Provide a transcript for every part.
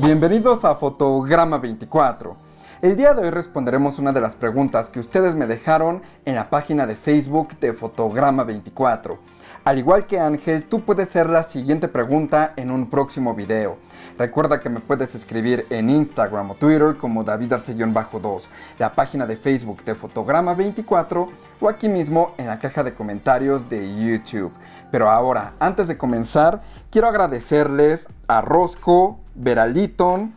Bienvenidos a Fotograma 24. El día de hoy responderemos una de las preguntas que ustedes me dejaron en la página de Facebook de Fotograma 24. Al igual que Ángel, tú puedes hacer la siguiente pregunta en un próximo video. Recuerda que me puedes escribir en Instagram o Twitter como David_2, la página de Facebook de Fotograma 24 o aquí mismo en la caja de comentarios de YouTube. Pero ahora, antes de comenzar, quiero agradecerles a Rosco, Veraliton,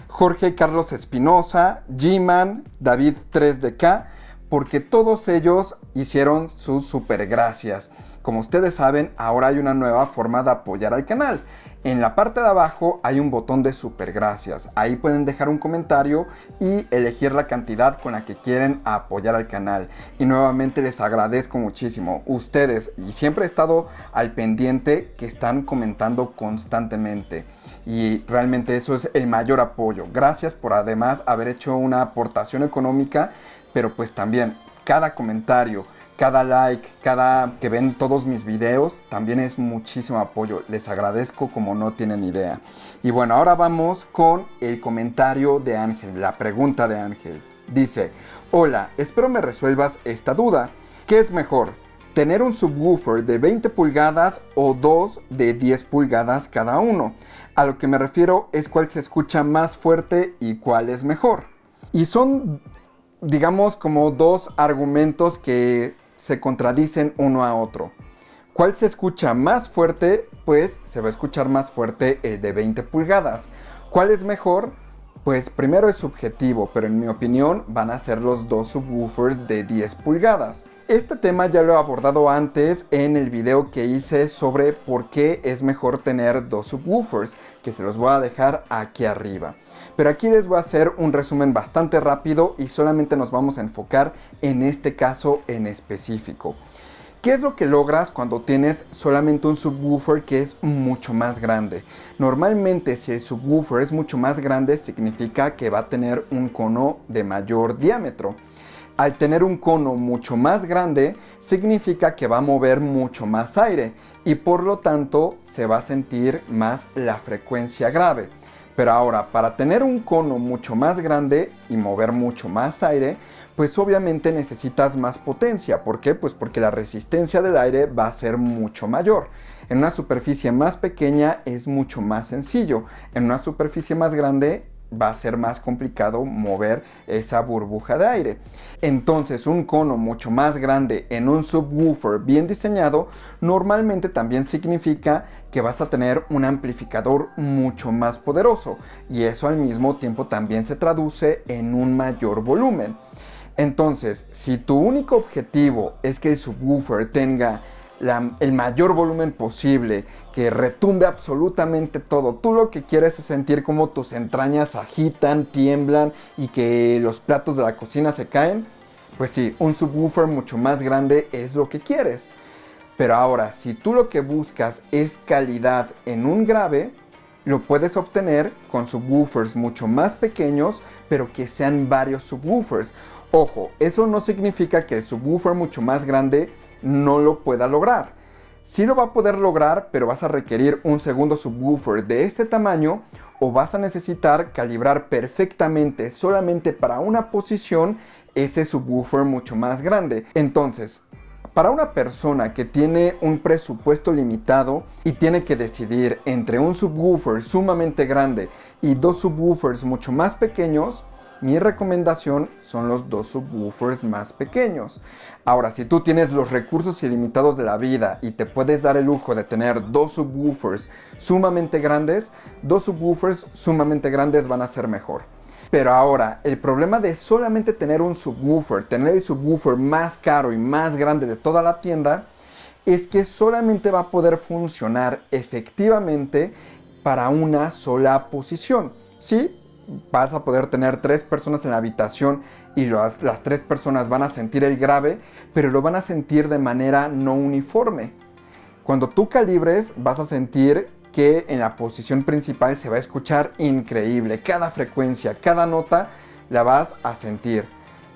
Jorge Carlos Espinosa, G-Man, David 3DK, porque todos ellos hicieron sus super gracias. Como ustedes saben, ahora hay una nueva forma de apoyar al canal. En la parte de abajo hay un botón de super gracias. Ahí pueden dejar un comentario y elegir la cantidad con la que quieren apoyar al canal. Y nuevamente les agradezco muchísimo. Ustedes, y siempre he estado al pendiente, que están comentando constantemente. Y realmente eso es el mayor apoyo. Gracias por además haber hecho una aportación económica, pero pues también cada comentario, cada like, cada que ven todos mis videos, también es muchísimo apoyo. Les agradezco como no tienen idea. Y bueno, ahora vamos con el comentario de Ángel, la pregunta de Ángel. Dice: hola, espero me resuelvas esta duda. ¿Qué es mejor? ¿Tener un subwoofer de 20 pulgadas o dos de 10 pulgadas cada uno? A lo que me refiero es cuál se escucha más fuerte y cuál es mejor. Y son, digamos, como dos argumentos que se contradicen uno a otro. ¿Cuál se escucha más fuerte? Pues se va a escuchar más fuerte el de 20 pulgadas. ¿Cuál es mejor? Pues primero es subjetivo, pero en mi opinión van a ser los dos subwoofers de 10 pulgadas. Este tema ya lo he abordado antes en el video que hice sobre por qué es mejor tener dos subwoofers, que se los voy a dejar aquí arriba. Pero aquí les voy a hacer un resumen bastante rápido y solamente nos vamos a enfocar en este caso en específico. ¿Qué es lo que logras cuando tienes solamente un subwoofer que es mucho más grande? Normalmente, si el subwoofer es mucho más grande, significa que va a tener un cono de mayor diámetro. Al tener un cono mucho más grande, significa que va a mover mucho más aire y por lo tanto se va a sentir más la frecuencia grave. Pero ahora, para tener un cono mucho más grande y mover mucho más aire, pues obviamente necesitas más potencia. ¿Por qué? Pues porque la resistencia del aire va a ser mucho mayor. En una superficie más pequeña es mucho más sencillo. En una superficie más grande va a ser más complicado mover esa burbuja de aire. Entonces, un cono mucho más grande en un subwoofer bien diseñado normalmente también significa que vas a tener un amplificador mucho más poderoso y eso al mismo tiempo también se traduce en un mayor volumen. Entonces, si tu único objetivo es que el subwoofer tenga el mayor volumen posible, que retumbe absolutamente todo, tú lo que quieres es sentir como tus entrañas agitan, tiemblan y que los platos de la cocina se caen, pues sí, un subwoofer mucho más grande es lo que quieres. Pero ahora, si tú lo que buscas es calidad en un grave, lo puedes obtener con subwoofers mucho más pequeños, pero que sean varios subwoofers. Ojo, eso no significa que el subwoofer mucho más grande no lo pueda lograr. Sí lo va a poder lograr, pero vas a requerir un segundo subwoofer de ese tamaño o vas a necesitar calibrar perfectamente solamente para una posición ese subwoofer mucho más grande. Entonces, para una persona que tiene un presupuesto limitado y tiene que decidir entre un subwoofer sumamente grande y dos subwoofers mucho más pequeños, mi recomendación son los dos subwoofers más pequeños. Ahora, si tú tienes los recursos ilimitados de la vida y te puedes dar el lujo de tener dos subwoofers sumamente grandes, dos subwoofers sumamente grandes van a ser mejor. Pero ahora, el problema de solamente tener un subwoofer, tener el subwoofer más caro y más grande de toda la tienda, es que solamente va a poder funcionar efectivamente para una sola posición. ¿Sí? Vas a poder tener 3 personas en la habitación y las 3 personas van a sentir el grave, pero lo van a sentir de manera no uniforme. Cuando tú calibres, vas a sentir que en la posición principal se va a escuchar increíble. Cada frecuencia, cada nota la vas a sentir.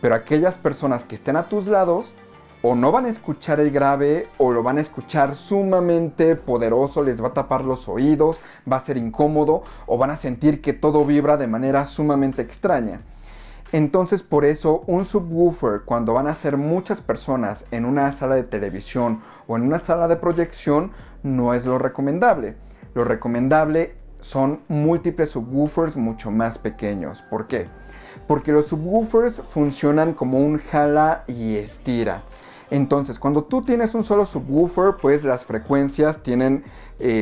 Pero aquellas personas que estén a tus lados o no van a escuchar el grave o lo van a escuchar sumamente poderoso, les va a tapar los oídos, va a ser incómodo o van a sentir que todo vibra de manera sumamente extraña. Entonces por eso un subwoofer, cuando van a ser muchas personas en una sala de televisión o en una sala de proyección, no es lo recomendable. Lo recomendable son múltiples subwoofers mucho más pequeños. ¿Por qué? Porque los subwoofers funcionan como un jala y estira. Entonces, cuando tú tienes un solo subwoofer, pues las frecuencias tienen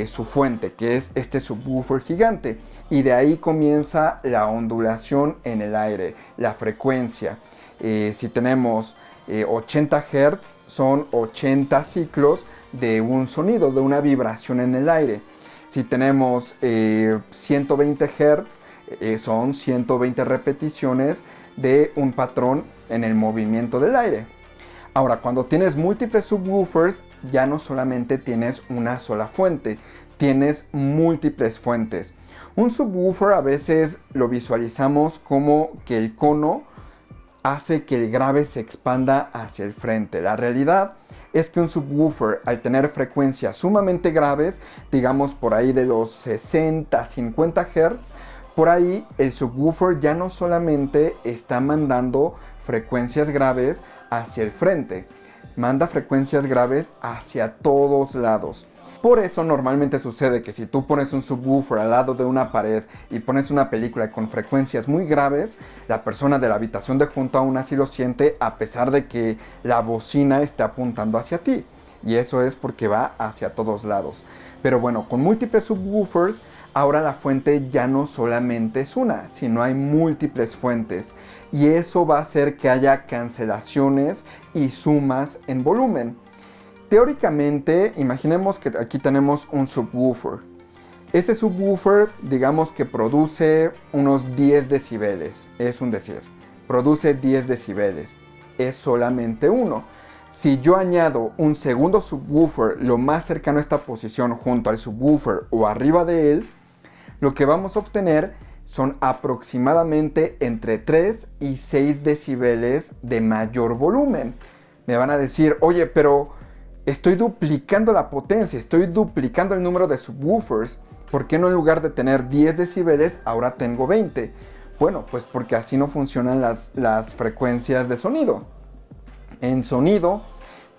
su fuente, que es este subwoofer gigante. Y de ahí comienza la ondulación en el aire, la frecuencia. Si tenemos 80 Hz, son 80 ciclos de un sonido, de una vibración en el aire. Si tenemos 120 Hz, son 120 repeticiones de un patrón en el movimiento del aire. Ahora, cuando tienes múltiples subwoofers, ya no solamente tienes una sola fuente, tienes múltiples fuentes. Un subwoofer a veces lo visualizamos como que el cono hace que el grave se expanda hacia el frente. La realidad es que un subwoofer, al tener frecuencias sumamente graves, digamos por ahí de los 60, 50 Hz, por ahí el subwoofer ya no solamente está mandando frecuencias graves hacia el frente, manda frecuencias graves hacia todos lados. Por eso normalmente sucede que si tú pones un subwoofer al lado de una pared y pones una película con frecuencias muy graves, la persona de la habitación de junto aún así lo siente a pesar de que la bocina esté apuntando hacia ti. Y eso es porque va hacia todos lados. Pero bueno, con múltiples subwoofers, ahora la fuente ya no solamente es una, sino hay múltiples fuentes. Y eso va a hacer que haya cancelaciones y sumas en volumen. Teóricamente, imaginemos que aquí tenemos un subwoofer. Ese subwoofer, digamos que produce unos 10 decibeles, es un decir. Produce 10 decibeles, es solamente uno. Si yo añado un segundo subwoofer lo más cercano a esta posición junto al subwoofer o arriba de él, lo que vamos a obtener son aproximadamente entre 3 y 6 decibeles de mayor volumen. Me van a decir, oye, pero estoy duplicando la potencia, estoy duplicando el número de subwoofers. ¿Por qué no en lugar de tener 10 decibeles ahora tengo 20? Bueno, pues porque así no funcionan las frecuencias de sonido. En sonido,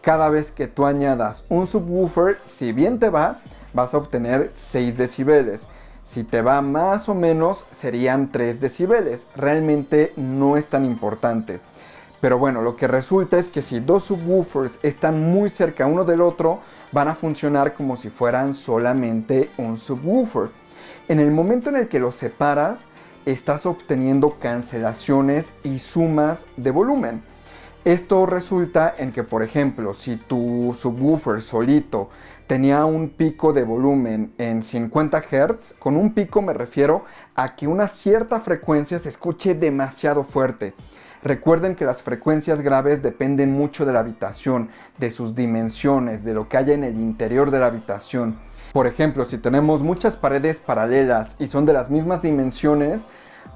cada vez que tú añadas un subwoofer, si bien te va, vas a obtener 6 decibeles. Si te va más o menos, serían 3 decibeles. Realmente no es tan importante. Pero bueno, lo que resulta es que si dos subwoofers están muy cerca uno del otro, van a funcionar como si fueran solamente un subwoofer. En el momento en el que los separas, estás obteniendo cancelaciones y sumas de volumen. Esto resulta en que, por ejemplo, si tu subwoofer solito tenía un pico de volumen en 50 Hz, con un pico me refiero a que una cierta frecuencia se escuche demasiado fuerte. Recuerden que las frecuencias graves dependen mucho de la habitación, de sus dimensiones, de lo que haya en el interior de la habitación. Por ejemplo, si tenemos muchas paredes paralelas y son de las mismas dimensiones,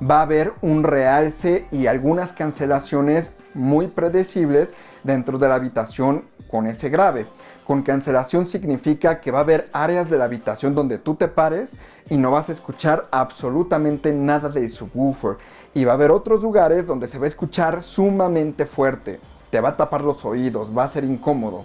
va a haber un realce y algunas cancelaciones muy predecibles dentro de la habitación con ese grave. Con cancelación significa que va a haber áreas de la habitación donde tú te pares y no vas a escuchar absolutamente nada del subwoofer. Y va a haber otros lugares donde se va a escuchar sumamente fuerte. Te va a tapar los oídos, va a ser incómodo.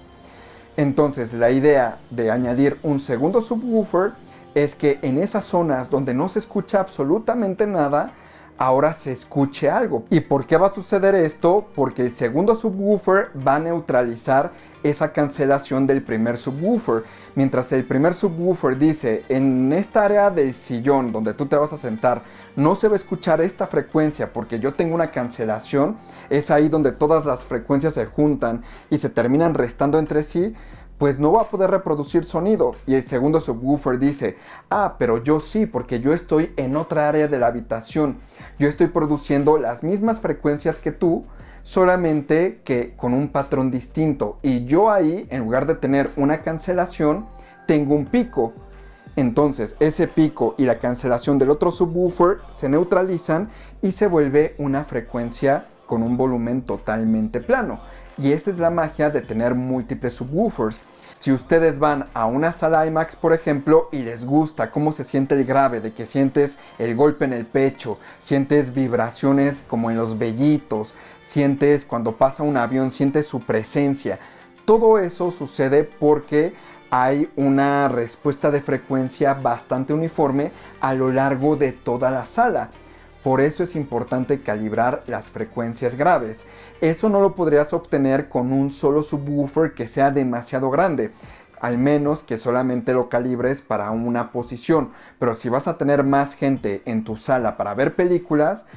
Entonces la idea de añadir un segundo subwoofer es que en esas zonas donde no se escucha absolutamente nada, ahora se escuche algo. ¿Y por qué va a suceder esto? Porque el segundo subwoofer va a neutralizar esa cancelación del primer subwoofer. Mientras el primer subwoofer dice, en esta área del sillón donde tú te vas a sentar, no se va a escuchar esta frecuencia porque yo tengo una cancelación, es ahí donde todas las frecuencias se juntan y se terminan restando entre sí, pues no va a poder reproducir sonido. Y el segundo subwoofer dice, pero yo sí, porque yo estoy en otra área de la habitación. Yo estoy produciendo las mismas frecuencias que tú, solamente que con un patrón distinto. Y yo ahí, en lugar de tener una cancelación, tengo un pico. Entonces, ese pico y la cancelación del otro subwoofer se neutralizan y se vuelve una frecuencia con un volumen totalmente plano. Y esa es la magia de tener múltiples subwoofers. Si ustedes van a una sala IMAX, por ejemplo, y les gusta cómo se siente el grave, de que sientes el golpe en el pecho, sientes vibraciones como en los vellitos, sientes cuando pasa un avión, sientes su presencia. Todo eso sucede porque hay una respuesta de frecuencia bastante uniforme a lo largo de toda la sala. Por eso es importante calibrar las frecuencias graves. Eso no lo podrías obtener con un solo subwoofer que sea demasiado grande, al menos que solamente lo calibres para una posición. Pero si vas a tener más gente en tu sala para ver películas,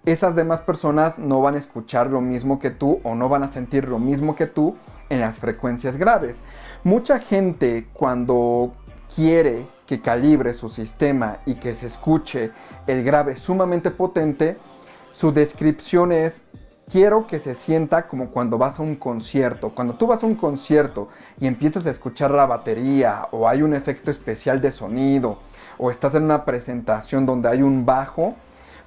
esas demás personas no van a escuchar lo mismo que tú o no van a sentir lo mismo que tú en las frecuencias graves. Mucha gente, cuando quiere que calibre su sistema y que se escuche el grave sumamente potente, su descripción es: quiero que se sienta como cuando vas a un concierto. Cuando tú vas a un concierto y empiezas a escuchar la batería, o hay un efecto especial de sonido, o estás en una presentación donde hay un bajo,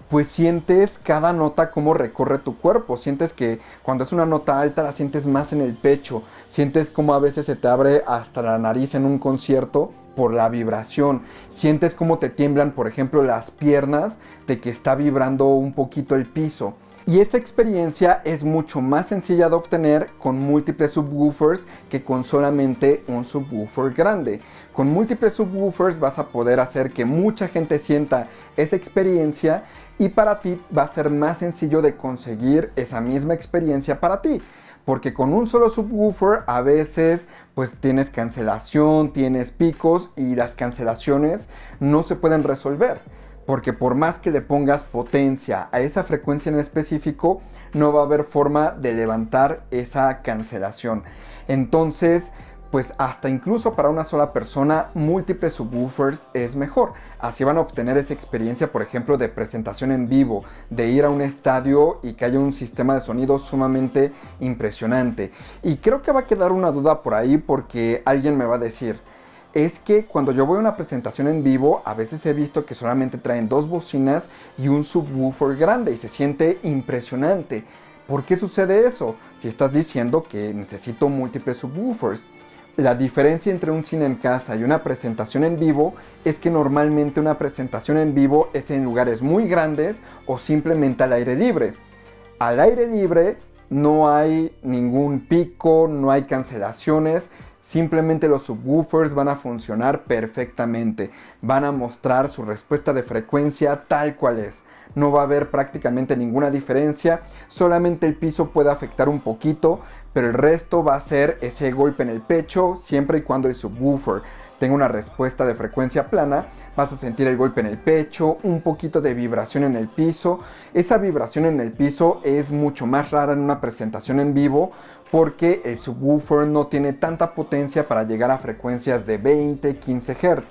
pues sientes cada nota cómo recorre tu cuerpo. Sientes que cuando es una nota alta la sientes más en el pecho. Sientes como a veces se te abre hasta la nariz en un concierto por la vibración. Sientes cómo te tiemblan, por ejemplo, las piernas de que está vibrando un poquito el piso. Y esa experiencia es mucho más sencilla de obtener con múltiples subwoofers que con solamente un subwoofer grande. Con múltiples subwoofers vas a poder hacer que mucha gente sienta esa experiencia, y para ti va a ser más sencillo de conseguir esa misma experiencia para ti. Porque con un solo subwoofer a veces pues tienes cancelación, tienes picos, y las cancelaciones no se pueden resolver. Porque por más que le pongas potencia a esa frecuencia en específico, no va a haber forma de levantar esa cancelación. Entonces, pues hasta incluso para una sola persona, múltiples subwoofers es mejor. Así van a obtener esa experiencia, por ejemplo, de presentación en vivo, de ir a un estadio y que haya un sistema de sonido sumamente impresionante. Y creo que va a quedar una duda por ahí, porque alguien me va a decir: es que cuando yo voy a una presentación en vivo, a veces he visto que solamente traen 2 bocinas y un subwoofer grande y se siente impresionante. ¿Por qué sucede eso? Si estás diciendo que necesito múltiples subwoofers. La diferencia entre un cine en casa y una presentación en vivo es que normalmente una presentación en vivo es en lugares muy grandes o simplemente al aire libre. Al aire libre no hay ningún pico, no hay cancelaciones. Simplemente los subwoofers van a funcionar perfectamente. Van a mostrar su respuesta de frecuencia tal cual es. No va a haber prácticamente ninguna diferencia. Solamente el piso puede afectar un poquito, pero el resto va a ser ese golpe en el pecho. Siempre y cuando el subwoofer tenga una respuesta de frecuencia plana, vas a sentir el golpe en el pecho, un poquito de vibración en el piso. Esa vibración en el piso es mucho más rara en una presentación en vivo, porque el subwoofer no tiene tanta potencia para llegar a frecuencias de 20, 15 Hz.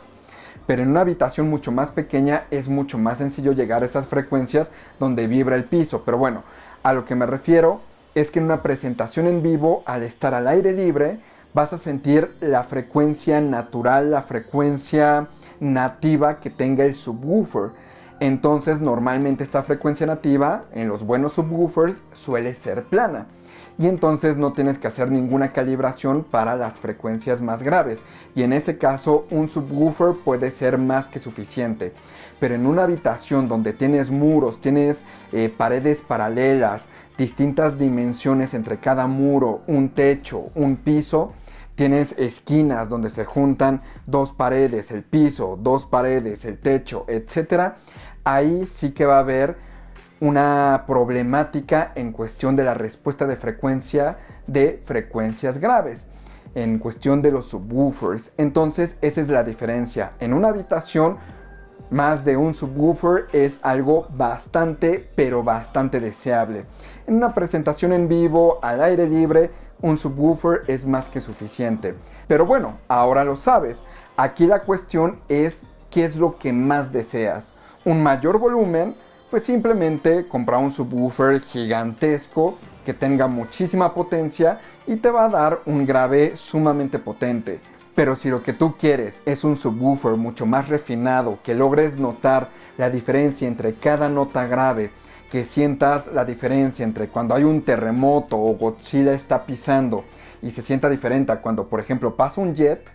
Pero en una habitación mucho más pequeña es mucho más sencillo llegar a esas frecuencias donde vibra el piso. Pero bueno, a lo que me refiero es que en una presentación en vivo, al estar al aire libre, vas a sentir la frecuencia natural, la frecuencia nativa que tenga el subwoofer. Entonces normalmente esta frecuencia nativa en los buenos subwoofers suele ser plana. Y entonces no tienes que hacer ninguna calibración para las frecuencias más graves. Y en ese caso un subwoofer puede ser más que suficiente. Pero en una habitación donde tienes muros, tienes paredes paralelas, distintas dimensiones entre cada muro, un techo, un piso, tienes esquinas donde se juntan 2 paredes, el piso, 2 paredes, el techo, etc. Ahí sí que va a haber una problemática en cuestión de la respuesta de frecuencia de frecuencias graves, en cuestión de los subwoofers. Entonces esa es la diferencia. En una habitación, más de un subwoofer es algo bastante, pero bastante deseable. En una presentación en vivo, al aire libre, un subwoofer es más que suficiente. Pero bueno, ahora lo sabes. Aquí la cuestión es qué es lo que más deseas. Un mayor volumen, pues simplemente compra un subwoofer gigantesco que tenga muchísima potencia y te va a dar un grave sumamente potente. Pero si lo que tú quieres es un subwoofer mucho más refinado, que logres notar la diferencia entre cada nota grave, que sientas la diferencia entre cuando hay un terremoto o Godzilla está pisando y se sienta diferente a cuando, por ejemplo, pasa un jet.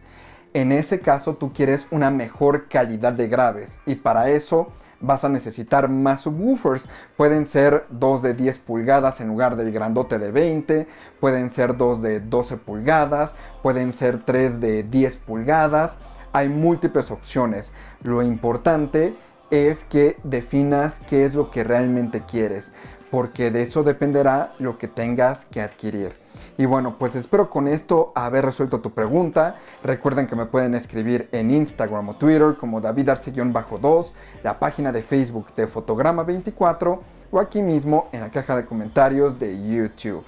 En ese caso tú quieres una mejor calidad de graves y para eso vas a necesitar más subwoofers. Pueden ser 2 de 10 pulgadas en lugar del grandote de 20, pueden ser 2 de 12 pulgadas, pueden ser 3 de 10 pulgadas. Hay múltiples opciones. Lo importante es que definas qué es lo que realmente quieres, porque de eso dependerá lo que tengas que adquirir. Y bueno, pues espero con esto haber resuelto tu pregunta. Recuerden que me pueden escribir en Instagram o Twitter como David Arce-2, la página de Facebook de Fotograma24 o aquí mismo en la caja de comentarios de YouTube.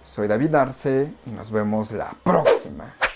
Soy David Arce y nos vemos la próxima.